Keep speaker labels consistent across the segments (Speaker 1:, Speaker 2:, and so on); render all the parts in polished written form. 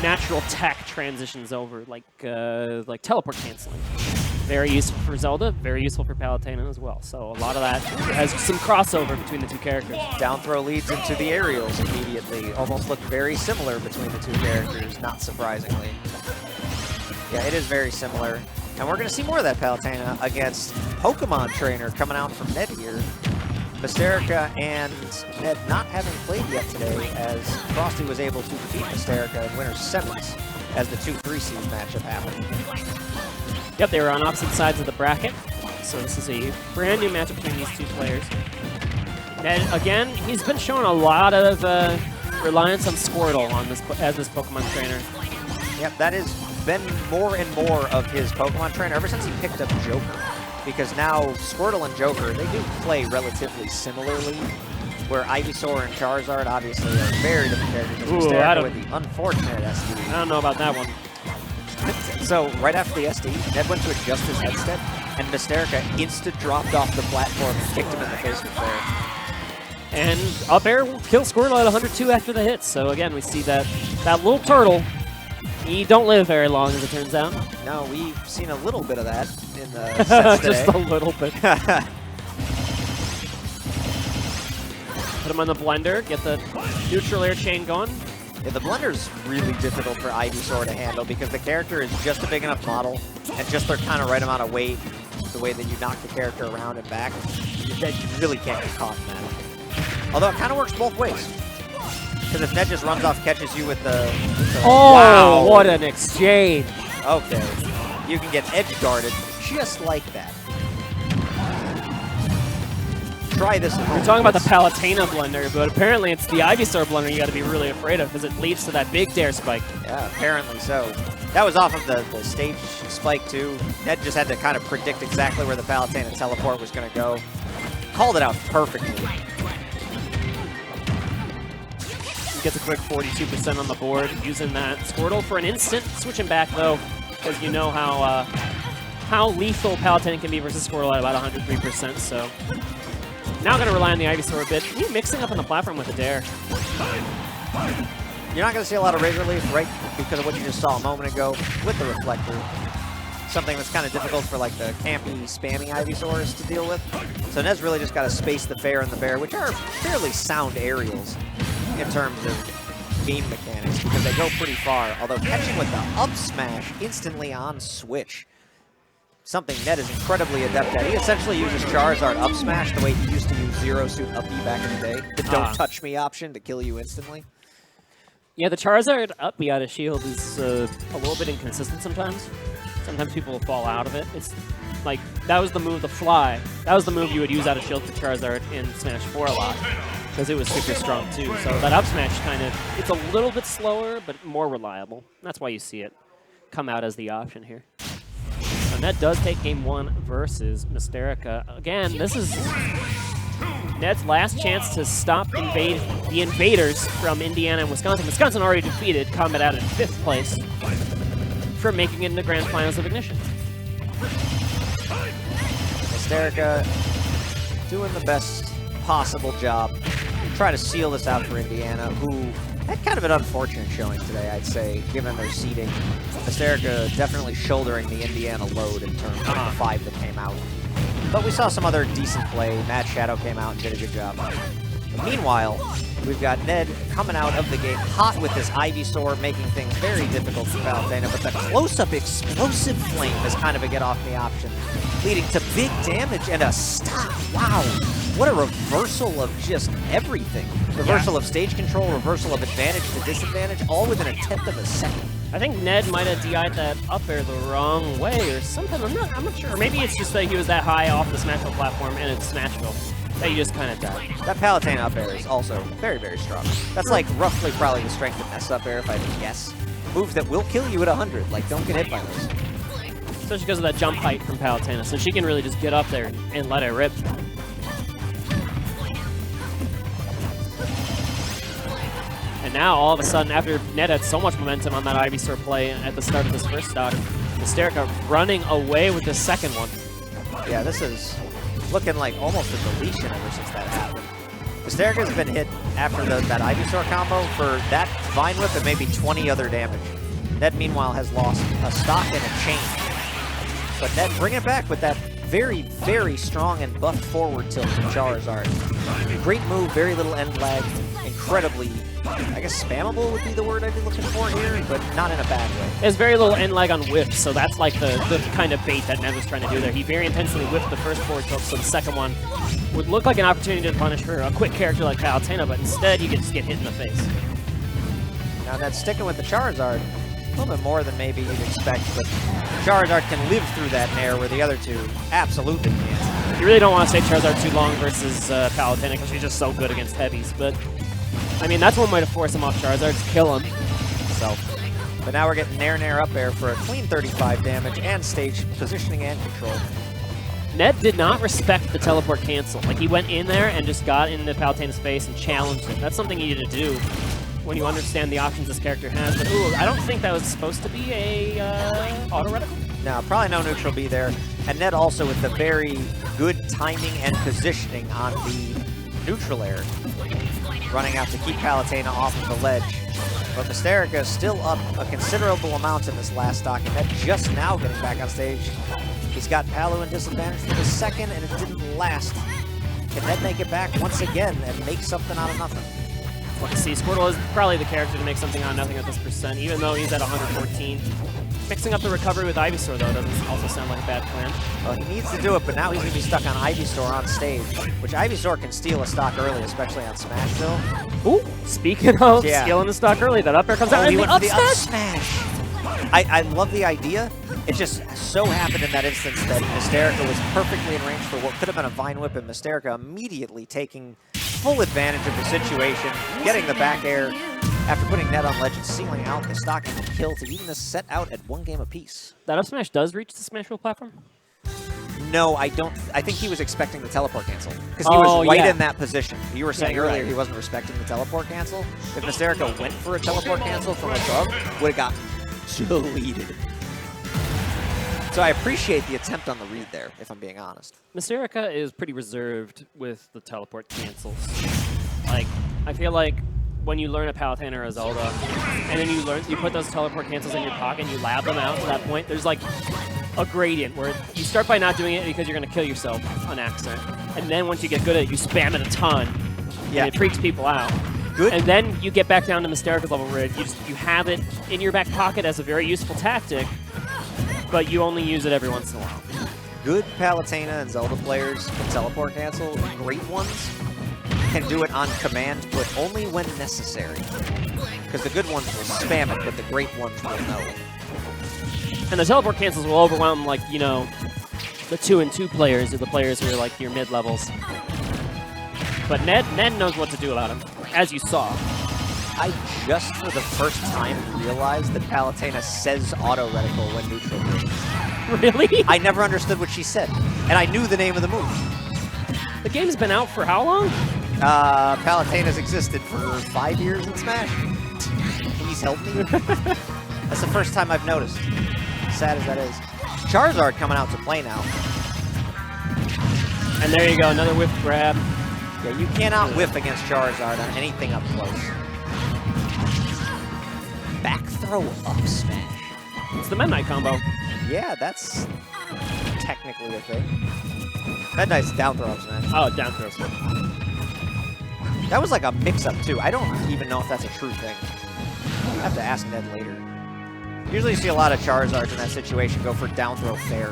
Speaker 1: natural tech transitions over, like teleport canceling. Very useful for Zelda, very useful for Palutena as well. So a lot of that has some crossover between the two characters.
Speaker 2: Down throw leads into the aerials immediately. Almost look very similar between the two characters, not surprisingly. Yeah, it is very similar. And we're going to see more of that Palutena against Pokemon Trainer coming out from Ned here. Mystearica and Ned not having played yet today, as Frosty was able to defeat Mystearica in Winter Sevens as the 2-3 seed matchup happened.
Speaker 1: Yep, they were on opposite sides of the bracket, so this is a brand new matchup between these two players. Ned, again, he's been showing a lot of reliance on Squirtle on this as this Pokemon Trainer.
Speaker 2: Yep, that has been more and more of his Pokemon Trainer ever since he picked up Joker. Because now Squirtle and Joker, they do play relatively similarly, where Ivysaur and Charizard obviously are very different characters.
Speaker 1: Ooh,
Speaker 2: with the unfortunate SD.
Speaker 1: I don't know about that one.
Speaker 2: So right after the SD, Ned went to adjust his headset, and Mystearica instant dropped off the platform and kicked him in the face with there.
Speaker 1: And up air will kill Squirtle at 102 after the hit. So again, we see that little turtle. He don't live very long, as it turns out.
Speaker 2: No, we've seen a little bit of that in the sets today.
Speaker 1: Just a little bit. Put him on the blender, get the neutral air chain going.
Speaker 2: Yeah, the blender's really difficult for Ivysaur to handle because the character is just a big enough model and just their kind of right amount of weight, the way that you knock the character around and back, you really can't get caught in that. Although it kind of works both ways. Because if Ned just runs off, catches you with the
Speaker 1: oh,
Speaker 2: wow.
Speaker 1: What an exchange.
Speaker 2: Okay. You can get edge guarded just like that. Try this at home.
Speaker 1: We're talking about the Palutena blender, but apparently it's the Ivysaur blender you got to be really afraid of because it leads to that big dare spike.
Speaker 2: Yeah, apparently so. That was off of the stage spike too. Ned just had to kind of predict exactly where the Palutena teleport was going to go. Called it out perfectly.
Speaker 1: Gets a quick 42% on the board using that Squirtle for an instant. Switching back though, because you know how lethal Palutena can be versus Squirtle at about 103%. So now going to rely on the Ivysaur a bit. Ooh, mixing up on the platform with the dare.
Speaker 2: You're not going to see a lot of Razor Leaf, right? Because of what you just saw a moment ago with the Reflector. Something that's kind of difficult for like the campy, spammy Ivysaurs to deal with. So Ned's really just got to space the Fair and the Bear, which are fairly sound aerials in terms of game mechanics, because they go pretty far. Although catching with the up smash instantly on switch, something Ned is incredibly adept at. He essentially uses Charizard up smash the way he used to use Zero Suit up B back in the day, the don't touch me option to kill you instantly.
Speaker 1: Yeah, the Charizard up B out of shield is a little bit inconsistent sometimes. Sometimes people will fall out of it. It's like, that was the move, the fly. That was the move you would use out of shield for Charizard in Smash 4 a lot, because it was super strong too. So that up smash kind of, it's a little bit slower, but more reliable. That's why you see it come out as the option here. And that does take game one versus Mystearica. Again, this is Ned's last chance to stop the invaders from Indiana and Wisconsin. Wisconsin already defeated Combat out in 5th place for making it in the Grand Finals of Ignition.
Speaker 2: Mystearica doing the best possible job. Try to seal this out for Indiana, who had kind of an unfortunate showing today, I'd say, given their seeding. Mystearica definitely shouldering the Indiana load in terms of the 5 that came out. But we saw some other decent play. Mad Shadow came out and did a good job. But meanwhile, we've got Ned coming out of the gate hot with this Ivysaur, making things very difficult for Palutena, but the close-up explosive flame is kind of a get-off-me option, leading to big damage and a stop. Wow, what a reversal of just everything. Reversal of stage control, reversal of advantage to disadvantage, all within a 1/10 of a second.
Speaker 1: I think Ned might have DI'd that up air the wrong way or something. I'm not sure. Or maybe it's just that he was that high off the Smashville platform and it's Smashville that you just kind of died.
Speaker 2: That Palutena up air is also very, very strong. That's like roughly probably the strength of S up air, if I had to guess. Moves that will kill you at 100. Like, don't get hit by those.
Speaker 1: Especially because of that jump height from Palutena, so she can really just get up there and let it rip. And now, all of a sudden, after Ned had so much momentum on that Ivysaur play at the start of this first stock, Mystearica running away with the second one.
Speaker 2: Yeah, this is looking like almost a deletion ever since that happened. Mystearica's been hit after that Ivysaur combo for that Vine Whip and maybe 20 other damage. Ned, meanwhile, has lost a stock and a chain. But Ned, bring it back with that very, very strong and buffed forward tilt from Charizard. Great move, very little end lag, incredibly, I guess spammable would be the word I'd be looking for here, but not in a bad way.
Speaker 1: There's very little end lag on whiffs, so that's like the kind of bait that Ned was trying to do there. He very intentionally whiffed the first forward tilt, so the second one would look like an opportunity to punish for a quick character like Palutena, but instead you could just get hit in the face.
Speaker 2: Now that's sticking with the Charizard. A little bit more than maybe you'd expect, but Charizard can live through that Nair where the other two absolutely can't.
Speaker 1: You really don't want to stay Charizard too long versus Palutena because she's just so good against heavies, but I mean, that's one way to force him off Charizard, just kill him.
Speaker 2: So, but now we're getting Nair up air for a clean 35 damage and stage positioning and control.
Speaker 1: Ned did not respect the teleport cancel. Like, he went in there and just got into Palutena's face and challenged it. That's something you need to do when you understand the options this character has. But, ooh, I don't think that was supposed to be a auto reticle.
Speaker 2: No, probably no neutral B there. And Ned also with the very good timing and positioning on the neutral air, running out to keep Palutena off of the ledge. But Mystearica is still up a considerable amount in this last stock, and Ned just now getting back on stage. He's got Palu in disadvantage for the second, and it didn't last. Can Ned make it back once again and make something out of nothing?
Speaker 1: Let's see, Squirtle is probably the character to make something out of nothing at this percent, even though he's at 114. Mixing up the recovery with Ivysaur, though, doesn't also sound like a bad plan.
Speaker 2: Well, he needs to do it, but now he's going to be stuck on Ivysaur on stage, which Ivysaur can steal a stock early, especially on Smashville.
Speaker 1: Ooh, speaking of stealing the stock early, that up air comes out and
Speaker 2: he
Speaker 1: the
Speaker 2: went
Speaker 1: up
Speaker 2: for the up
Speaker 1: smash!
Speaker 2: smash! I love the idea. It just so happened in that instance that Mystearica was perfectly in range for what could have been a Vine Whip, and Mystearica immediately taking full advantage of the situation, getting the back air after putting Ned on ledge and sealing out the stock and the kill to even this set out at 1 game apiece.
Speaker 1: That up smash does reach the Smashville platform?
Speaker 2: No, I don't. I think he was expecting the teleport cancel because he was right in that position. You were saying earlier he wasn't respecting the teleport cancel. If Mystearica went for a teleport cancel from above, would have gotten deleted. So I appreciate the attempt on the read there, if I'm being honest.
Speaker 1: Mystearica is pretty reserved with the teleport cancels. Like, I feel like when you learn a Palutena or a Zelda, and then you put those teleport cancels in your pocket and you lab them out to that point, there's like a gradient where you start by not doing it because you're going to kill yourself on accident. And then once you get good at it, you spam it a ton, and it freaks people out.
Speaker 2: Good.
Speaker 1: And then you get back down to Mystearica's level where you have it in your back pocket as a very useful tactic, but you only use it every once in a while.
Speaker 2: Good Palutena and Zelda players can teleport cancel. Great ones can do it on command, but only when necessary. Because the good ones will spam it, but the great ones will know.
Speaker 1: And the teleport cancels will overwhelm, like, you know, the 2-and-2 players or the players who are like your mid-levels. But Ned knows what to do about him, as you saw.
Speaker 2: I just for the first time realized that Palutena says auto reticle when neutral moves.
Speaker 1: Really?
Speaker 2: I never understood what she said, and I knew the name of the move.
Speaker 1: The game's been out for how long?
Speaker 2: Palutena's existed for 5 years in Smash. Please help me. That's the first time I've noticed. Sad as that is. Charizard coming out to play now.
Speaker 1: And there you go, another whiff grab.
Speaker 2: Yeah, you cannot whiff against Charizard on anything up close. Back throw up smash.
Speaker 1: It's the Meta Knight combo.
Speaker 2: Yeah, that's technically a thing. Meta Knight's down throw up smash.
Speaker 1: Oh, down throw smash.
Speaker 2: That was like a mix-up too. I don't even know if that's a true thing. I'll have to ask Ned later. Usually you see a lot of Charizards in that situation go for down throw fair.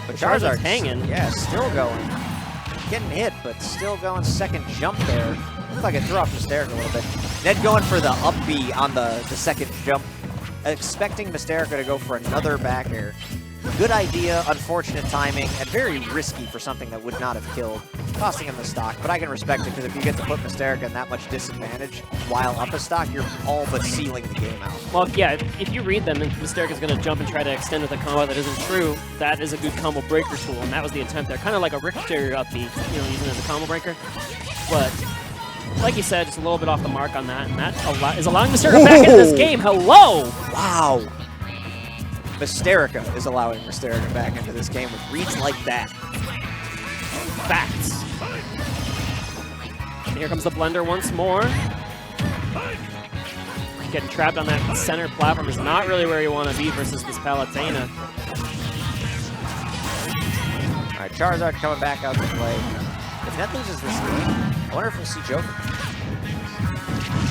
Speaker 2: But Charizard's
Speaker 1: hanging.
Speaker 2: Yeah, still going. Getting hit, but still going. Second jump there. Looks like it threw off Mystearica a little bit. Ned going for the up B on the second jump. Expecting Mystearica to go for another back air. Good idea, unfortunate timing, and very risky for something that would not have killed. Costing him the stock, but I can respect it because if you get to put Mystearica in that much disadvantage while up a stock, you're all but sealing the game out.
Speaker 1: Well, yeah, if you read them and Mystearica's going to jump and try to extend with a combo that isn't true, that is a good combo breaker tool, and that was the attempt there. Kind of like a Richter up B, you know, using it as a combo breaker. But like you said, just a little bit off the mark on that, and that is allowing Mystearica back into this game. Hello!
Speaker 2: Wow. Mystearica is allowing Mystearica back into this game with reads like that.
Speaker 1: Facts. here comes the blender once more. Getting trapped on that center platform is not really where you want to be versus this Palutena.
Speaker 2: All right, Charizard coming back out to play. If Ned loses this game, I wonder if we'll see Joker.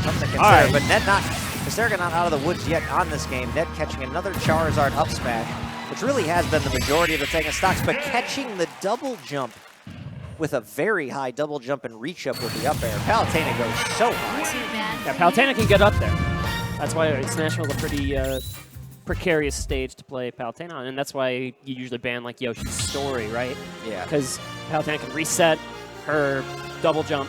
Speaker 2: Something to consider,
Speaker 1: right.
Speaker 2: but Ned not, Mystearica not out of the woods yet on this game. Ned catching another Charizard up smash, which really has been the majority of the taking stocks, but catching the double jump with a very high double jump and reach up with the up air. Palutena goes so high.
Speaker 1: Yeah, Palutena can get up there. That's why International is a pretty precarious stage to play Palutena on, and that's why you usually ban like Yoshi's Story, right?
Speaker 2: Yeah.
Speaker 1: Because Palutena can reset her double jump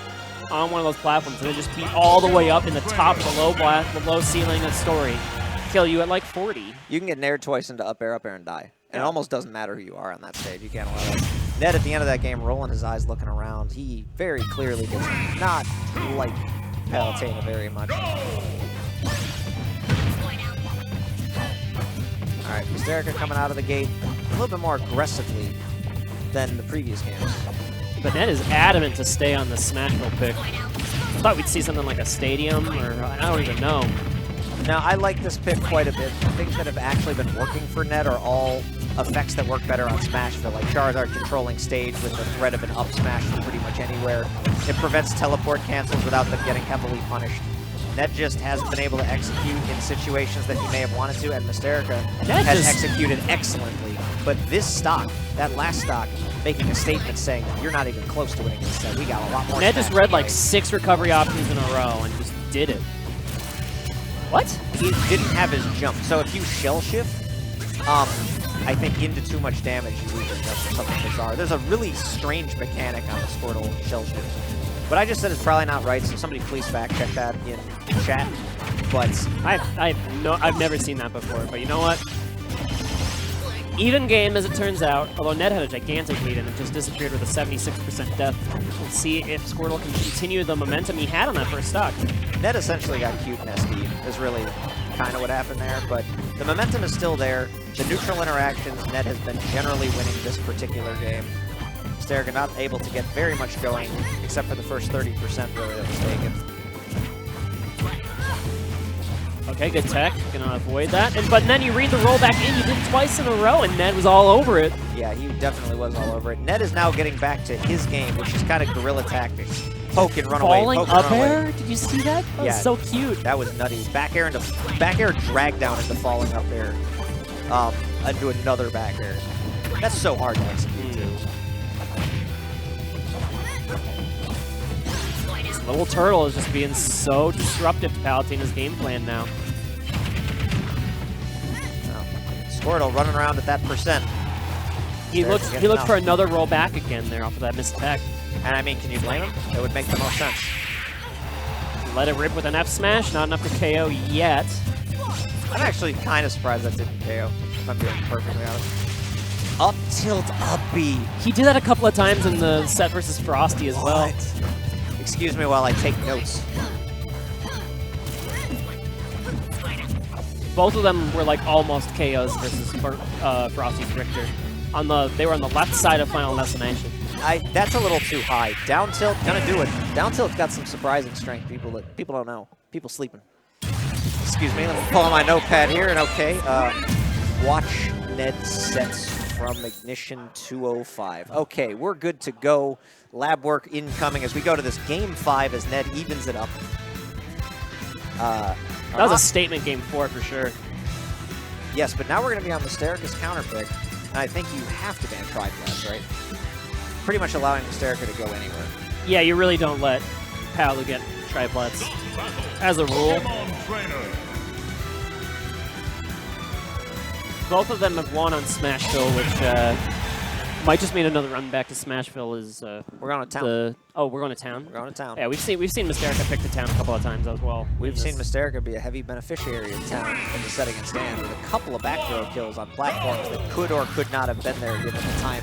Speaker 1: on one of those platforms and then just be all the way up in the top below ceiling of Story. Kill you at like 40.
Speaker 2: You can get nared twice into up air, and die. And it almost doesn't matter who you are on that stage. You can't allow that. Ned at the end of that game rolling his eyes looking around. He very clearly does not like Palutena very much. All right, Mystearica coming out of the gate a little bit more aggressively than the previous games.
Speaker 1: But Ned is adamant to stay on the Smashville pick. I thought we'd see something like a stadium, or I don't even know.
Speaker 2: Now, I like this pick quite a bit. The things that have actually been working for Ned are all effects that work better on Smashville, like Charizard controlling stage with the threat of an up smash from pretty much anywhere. It prevents teleport cancels without them getting heavily punished. Ned just hasn't been able to execute in situations that he may have wanted to, and Mystearica has executed excellently. But this stock, that last stock, making a statement saying that you're not even close to winning this set. We got a lot more.
Speaker 1: Ned just read like 6 recovery options in a row and just did it. What?
Speaker 2: He didn't have his jump. So if you shell shift, I think into too much damage, you lose your jump or something bizarre. There's a really strange mechanic on the Squirtle shell shift. But I just said it's probably not right, so somebody please fact check that in chat. But
Speaker 1: I've never seen that before. But you know what? Even game as it turns out, although Ned had a gigantic lead and it just disappeared with a 76% death. We'll see if Squirtle can continue the momentum he had on that first stock.
Speaker 2: Ned essentially got cute and SD is really kind of what happened there, but the momentum is still there. The neutral interactions, Ned has been generally winning this particular game. Mystearica not able to get very much going, except for the first 30% really that was taken.
Speaker 1: Okay, good tech. Gonna avoid that. But then you read the rollback in, you did it twice in a row, and Ned was all over it.
Speaker 2: Yeah, he definitely was all over it. Ned is now getting back to his game, which is kind of guerrilla tactics. Poke and run away,
Speaker 1: Falling
Speaker 2: poke and
Speaker 1: up
Speaker 2: run
Speaker 1: air?
Speaker 2: away.
Speaker 1: Did you see that? That was so cute.
Speaker 2: That was nutty. Back air drag down into falling up air. Into another back air. That's so hard to execute too.
Speaker 1: This little turtle is just being so disruptive to Palutena's game plan now.
Speaker 2: Squirtle running around at that percent.
Speaker 1: He looked for another roll back again there off of that missed attack.
Speaker 2: And I mean, can you blame him? It would make the most sense.
Speaker 1: Let it rip with an F smash, not enough to KO yet.
Speaker 2: I'm actually kind of surprised that didn't KO, if I'm being perfectly honest. Up tilt, up B.
Speaker 1: He did that a couple of times in the set versus Frosty as well.
Speaker 2: Excuse me while I take notes.
Speaker 1: Both of them were like almost KOs versus Frosty's Richter. They were on the left side of Final Destination.
Speaker 2: That's a little too high. Down tilt, gonna do it. Down tilt's got some surprising strength. People don't know. People sleeping. Excuse me. Let me pull on my notepad here. And okay, watch Ned sets from Ignition 205. Okay, we're good to go. Lab work incoming as we go to this game 5 as Ned evens it up.
Speaker 1: That was a statement game 4 for sure.
Speaker 2: Yes, but now we're going to be on Mystearica's counter pick, and I think you have to ban Tri-Blast, right? Pretty much allowing Mystearica to go anywhere.
Speaker 1: Yeah, you really don't let Palu get Tri-Blast as a rule. Both of them have won on Smashville, which might just mean another run back to Smashville is...
Speaker 2: we're going to town.
Speaker 1: We're going to town?
Speaker 2: We're going to town.
Speaker 1: Yeah, we've seen Mystearica pick the town a couple of times as well.
Speaker 2: We've seen Mystearica be a heavy beneficiary of town in the setting and stand with a couple of back throw kills on platforms that could or could not have been there given the time.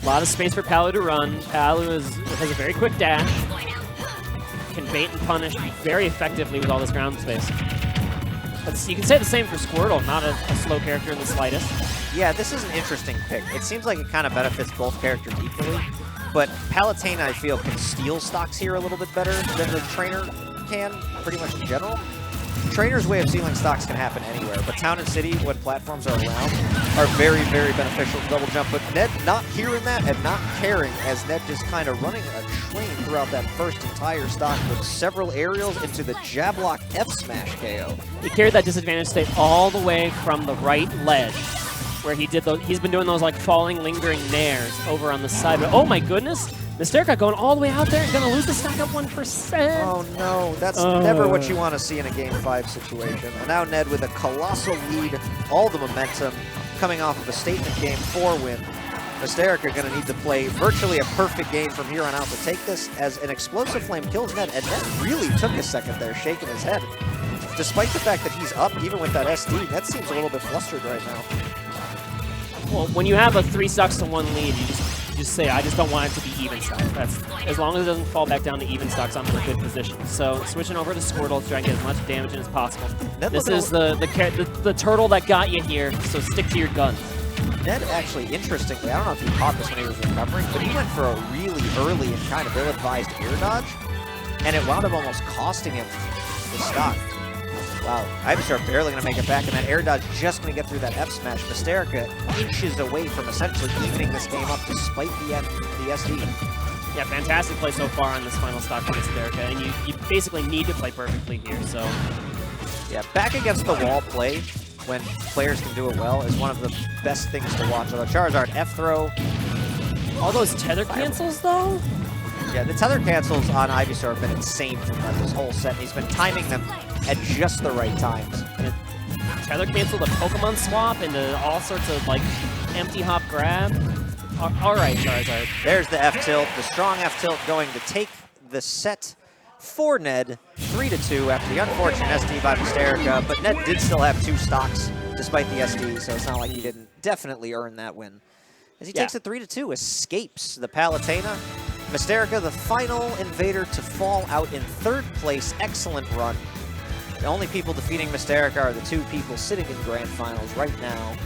Speaker 1: A lot of space for Palu to run. Palu has a very quick dash. Can bait and punish very effectively with all this ground space. But you can say the same for Squirtle, not a slow character in the slightest.
Speaker 2: Yeah, this is an interesting pick. It seems like it kind of benefits both characters equally, but Palutena, I feel, can steal stocks here a little bit better than the trainer can, pretty much in general. Trainer's way of stealing stocks can happen anywhere, but Town and City, when platforms are around, are very, very beneficial to double jump. But Ned not hearing that and not caring, as Ned just kind of running a train throughout that first entire stock with several aerials into the jab lock F smash KO.
Speaker 1: He carried that disadvantage state all the way from the right ledge, where he did those. He's been doing those like falling, lingering nairs over on the side. But oh my goodness, Mystearica going all the way out there and gonna lose the stack up 1%.
Speaker 2: Oh no, that's never what you want to see in a Game 5 situation. And now Ned with a colossal lead, all the momentum coming off of a statement Game 4 win. Mystearica going to need to play virtually a perfect game from here on out to take this, as an explosive flame kills Ned, and Ned really took a second there, shaking his head. Despite the fact that he's up, even with that SD, Ned seems a little bit flustered right now.
Speaker 1: Well, when you have a 3 stocks to 1 lead, you just say, I just don't want it to be even stocks. That's, as long as it doesn't fall back down to even stocks, I'm in a good position. So switching over to Squirtle to try and get as much damage in as possible. This is the turtle that got you here, so stick to your guns.
Speaker 2: Ned actually, interestingly, I don't know if he caught this when he was recovering, but he went for a really early and kind of ill-advised air dodge, and it wound up almost costing him the stock. Wow, Ivysaur barely going to make it back, and that air dodge just going to get through that F smash. Mystearica inches away from essentially evening this game up despite the SD.
Speaker 1: Yeah, fantastic play so far on this final stock for Mystearica, and you basically need to play perfectly here, so...
Speaker 2: Yeah, back against the wall play, when players can do it well, is one of the best things to watch. Although Charizard F-throw.
Speaker 1: All those tether cancels, though?
Speaker 2: Yeah, the tether cancels on Ivysaur have been insane for him this whole set, and he's been timing them at just the right times.
Speaker 1: And tether cancel, the Pokemon swap, into all sorts of, like, empty hop grab. All right, Charizard.
Speaker 2: There's the F-tilt, the strong F-tilt going to take the set for Ned, 3-2 after the unfortunate SD by Mystearica, but Ned did still have 2 stocks despite the SD, so it's not like he didn't definitely earn that win. As he takes it 3-2, escapes the Palutena. Mystearica, the final invader to fall out in 3rd place. Excellent run. The only people defeating Mystearica are the 2 people sitting in Grand Finals right now.